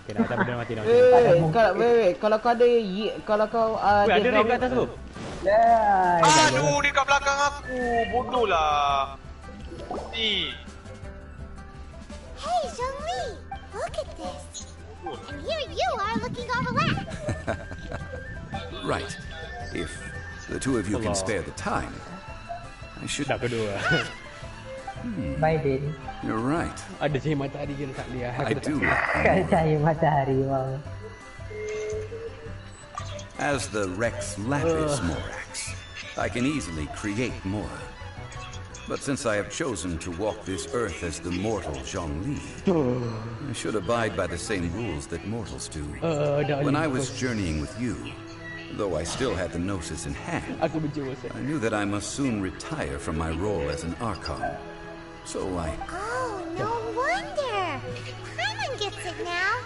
Okay, dah benda mati dah. Wait, kalau kau ada kalau kau Wait, ada ring kat atas tu. Aduh, dia kat belakang aku. Bodoh lah. Ni. Hey, Zhongli, look at this. And here you are looking all relaxed. Right. If the two of you can spare the time, I should... Dah kedua. Bye, Daddy. You're right. Ada cahaya matahari je tak dia. I do Kan cahaya matahari, wow. As the Rex Lapis Morax, I can easily create more. But since I have chosen to walk this earth as the mortal Zhongli, I should abide by the same rules that mortals do. When I was journeying with you, though I still had the Gnosis in hand, I knew that I must soon retire from my role as an Archon. So Oh, no wonder. Paimon gets it now.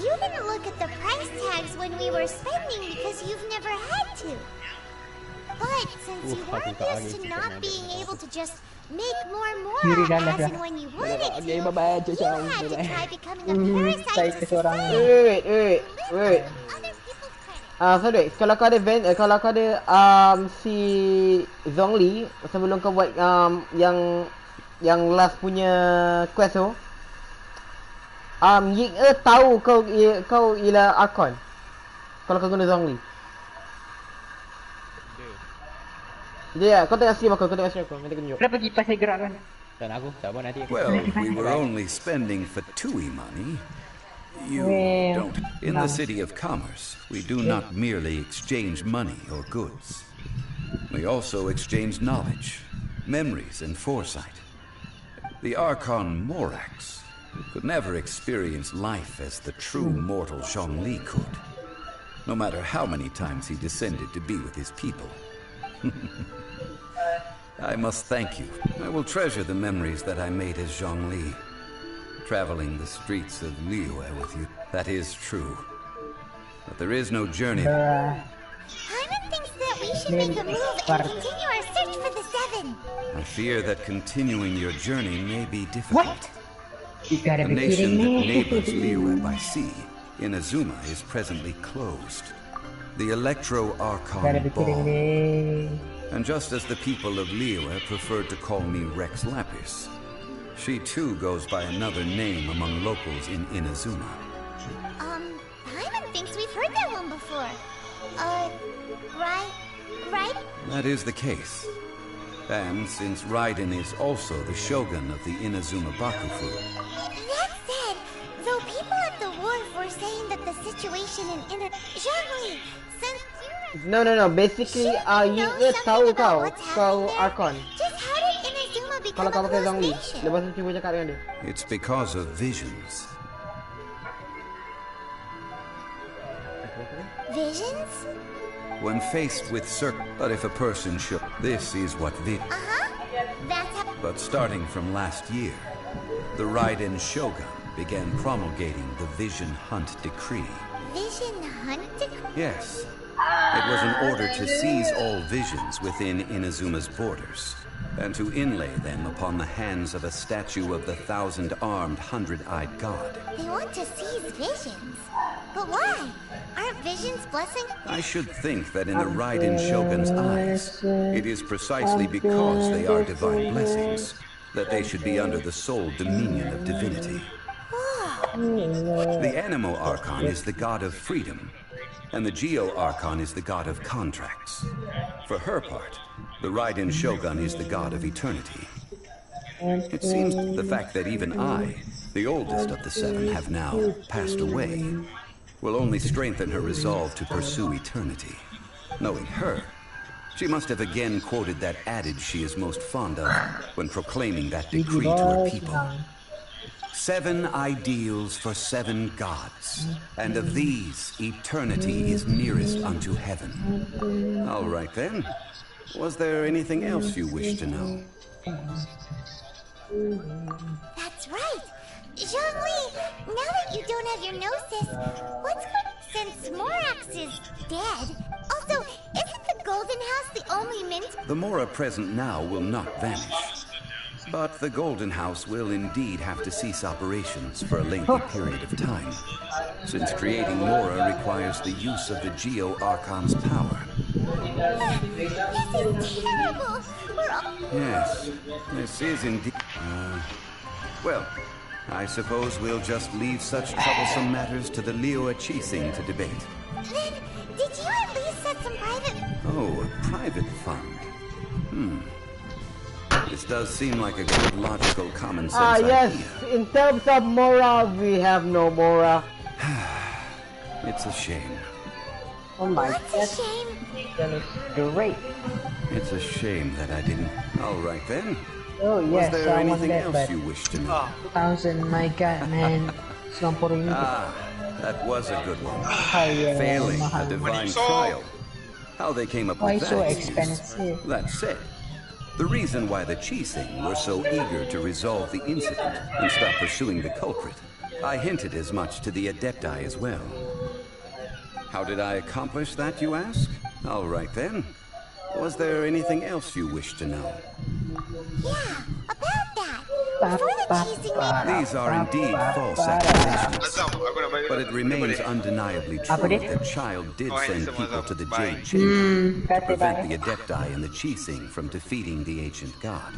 You didn't look at the price tags when we were spending because you've never had to. But since you weren't used to not being able to just make more as and when you wanted to, you had to try becoming a parasite to society. Wait. Sorry, kalau kau ada si Zhongli sebelum kau buat yang last punya quest tu, Ying-E tahu kau ialah Archon kalau kau guna Zhongli. Ya, kau tengok stream aku, nanti aku tunjuk. Kenapa kipas saya gerak kan? Dan aku, tak apa nanti. Well, we were only spending Fatui money. You don't. In the city of commerce, we do not merely exchange money or goods. We also exchange knowledge, memories, and foresight. The Archon Morax could never experience life as the true mortal Zhongli could, no matter how many times he descended to be with his people. I must thank you. I will treasure the memories that I made as Zhongli. Traveling the streets of Liyue with you, that is true. But there is no journey. Paimon thinks that we should make a move and continue our search for the Seven. I fear that continuing your journey may be difficult. What? The nation that neighbors Liyue by sea, Inazuma, is presently closed. The Electro-Archon Ball. And just as the people of Liyue preferred to call me Rex Lapis, she too goes by another name among locals in Inazuma. Paimon thinks we've heard that one before. Right? That is the case. And since Raiden is also the shogun of the Inazuma Bakufu. That said, though people at the wharf were saying that the situation in Zhongli, since No. Basically, Ying-E tahu kau Archon. Just how did Inazuma become Kalau kau a pakai closed Zhongli, nation? lepas tu cuba cakap dengan dia. It's because of visions. Visions? When faced with but if a person should, this is what That's how. But starting from last year, the Raiden Shogun began promulgating the Vision Hunt Decree. Vision Hunt Decree? Yes. It was an order to seize all visions within Inazuma's borders, and to inlay them upon the hands of a statue of the 1,000-armed, 100-eyed god. They want to seize visions. But why? Aren't visions blessing? I should think that in the Raiden Shogun's eyes, it is precisely because they are divine blessings that they should be under the sole dominion of divinity. The Animo Archon is the god of freedom, and the Geo Archon is the god of contracts. For her part, the Raiden Shogun is the god of eternity. It seems the fact that even I, the oldest of the seven, have now passed away, will only strengthen her resolve to pursue eternity. Knowing her, she must have again quoted that adage she is most fond of when proclaiming that decree to her people. 7 ideals for 7 gods, and of these, eternity is nearest unto heaven. All right then. Was there anything else you wish to know? That's right. Zhongli, now that you don't have your Gnosis, what's good since Morax is dead? Also, isn't the goal Golden House the only mint? The Mora present now will not vanish. But the Golden House will indeed have to cease operations for a lengthy period of time, since creating Mora requires the use of the Geo Archon's power. This is terrible! We're all... Yes, this is indeed... well, I suppose we'll just leave such troublesome matters to the Liyue Qixing to debate. Then, did you at least set some private... Oh, a private fund. This does seem like a good, logical, common sense idea. Yes, in terms of Mora, we have no Mora. It's a shame. Oh my god. What's a shame? That looks great. It's a shame that I didn't... Alright then. Oh yes, Was there I want anything that, else but you wish to know? 2000, my god, man. That was a good one. Yeah, Failing a mahal. divine trial. How they came up Why with that so excuse. expensive? That said, the reason why the Qixing were so eager to resolve the incident and stop pursuing the culprit, I hinted as much to the Adepti as well. How did I accomplish that, you ask? All right then. Was there anything else you wish to know? Yeah, about that. Before the Qixing made... These are indeed false accusations, but it remains undeniably true that Childe did send people to the Jade Chamber to prevent the Adepti and the Qixing from defeating the ancient god.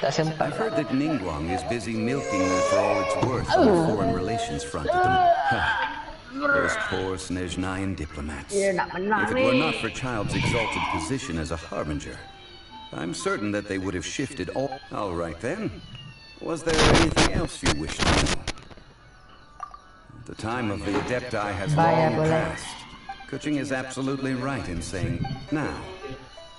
I've heard that Ningguang is busy milking her for all it's worth on the foreign relations front at the... Those poor Snezhnayan diplomats. If it were not for Childe's exalted position as a harbinger, I'm certain that they would have shifted all... All right then. Was there anything else you wish to know? The time of the Adepti has long passed. Kuching is absolutely right in saying now.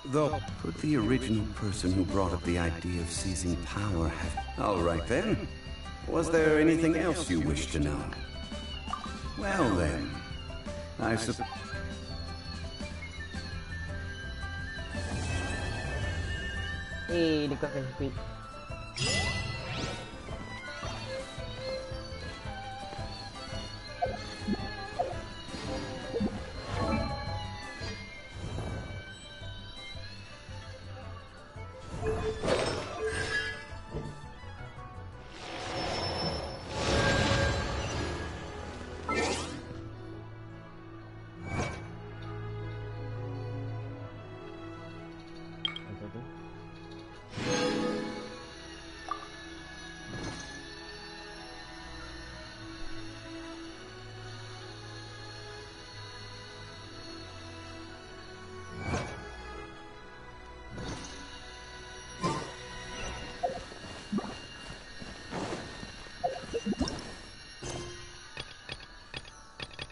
Though, could the original person who brought up the idea of seizing power have... All right then. Was there anything else you wish to know? Well then, I suppose... Dekat kan speed.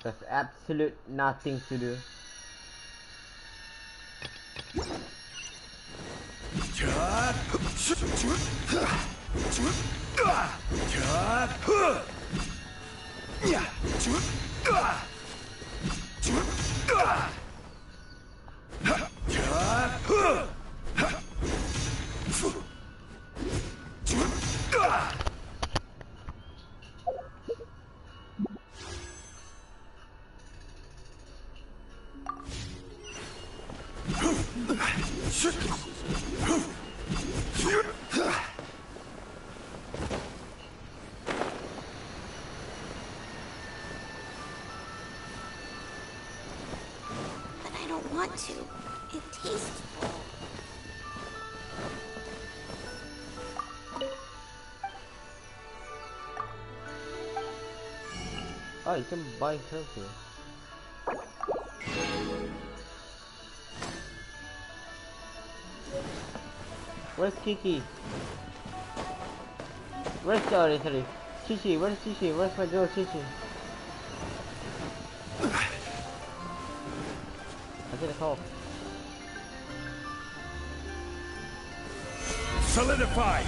There's absolute nothing to do. But I don't want to. It tastes... Oh, you can buy health here. Where's Kiki? Where's sorry. Chichi, where's Chichi? Where's my girl Chichi? I get a call. Solidify!